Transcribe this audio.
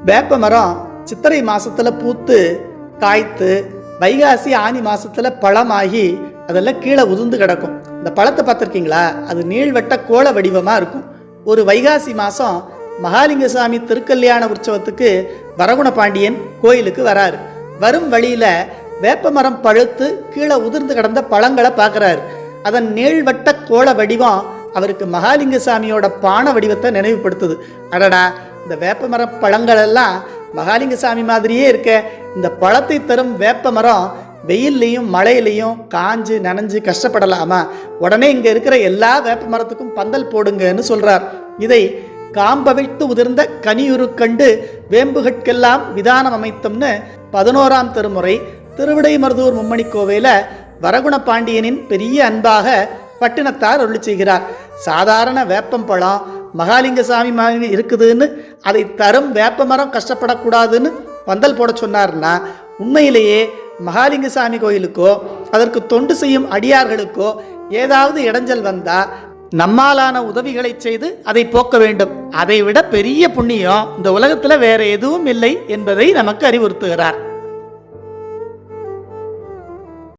வேப்ப மரம் சித்திரை மாசத்துல பூத்து காய்த்து வைகாசி ஆனி மாசத்துல பழமாகி அதெல்லாம் கீழே உதிர்ந்து கிடக்கும். இந்த பழத்தை பார்த்துருக்கீங்களா? அது நீள்வட்ட கோள வடிவமா இருக்கும். ஒரு வைகாசி மாசம் மகாலிங்கசாமி திருக்கல்யாண உற்சவத்துக்கு வரகுண பாண்டியன் கோயிலுக்கு வராரு. வரும் வழியில வேப்ப மரம் பழுத்து கீழே உதிர்ந்து கிடந்த பழங்களை பார்க்குறாரு. அதன் நீள்வட்ட கோள வடிவம் அவருக்கு மகாலிங்கசாமியோட பான வடிவத்தை நினைவுபடுத்துது. அடடா, இந்த வேப்ப மர பழங்கள் எல்லாம் மகாலிங்கசாமி மாதிரியே இருக்க. இந்த பழத்தை தரும் வேப்ப மரம் வெயில்லையும் மழையிலையும் காஞ்சு நனைஞ்சு கஷ்டப்படலாமா? உடனே இங்க இருக்கிற எல்லா வேப்ப மரத்துக்கும் பந்தல் போடுங்கன்னு சொல்றார். இதை காம்பவிழ்த்து உதிர்ந்த கனியுரு கண்டு வேம்புகட்கெல்லாம் விதானம் அமைத்தோம்னு 11ஆம் திருமுறை திருவிடைமருதூர் மும்மணி கோவையில வரகுண பாண்டியனின் பெரிய அன்பாக பட்டினத்தார் அருளி செய்கிறார். சாதாரண வேப்பம்பழம் மகாலிங்கசாமி மாதிரி இருக்குதுன்னு அதை தரும் வேப்ப மரம் கஷ்டப்படக்கூடாதுன்னு பந்தல் போட சொன்னார்னா, உண்மையிலேயே மகாலிங்கசாமி கோயிலுக்கோ அதற்கு தொண்டு செய்யும் அடியார்களுக்கோ ஏதாவது இடைஞ்சல் வந்தா நம்மாலான உதவிகளை செய்து அதை போக்க வேண்டும். அதை விட பெரிய புண்ணியம் இந்த உலகத்துல வேற எதுவும் இல்லை என்பதை நமக்கு அறிவுறுத்துகிறார்.